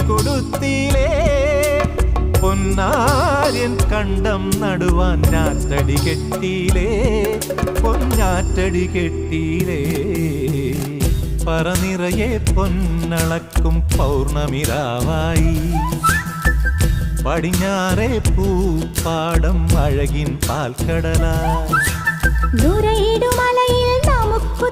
കൊടുത്തിലേ പൊന്നാര്യൻ കണ്ടം നടുവാൻ ഞാറ്റടി കെട്ടിയിലേ പൊന്നാറ്റടി കെട്ടിയിലേ പറനിറയെ പൊന്നളക്കും പൗർണമിരാവായി പടിഞ്ഞാറേ പൂപ്പാടം അഴകിൻ പാൽക്കടലായി ദൂരയിടുമലയിൽ നമുക്ക്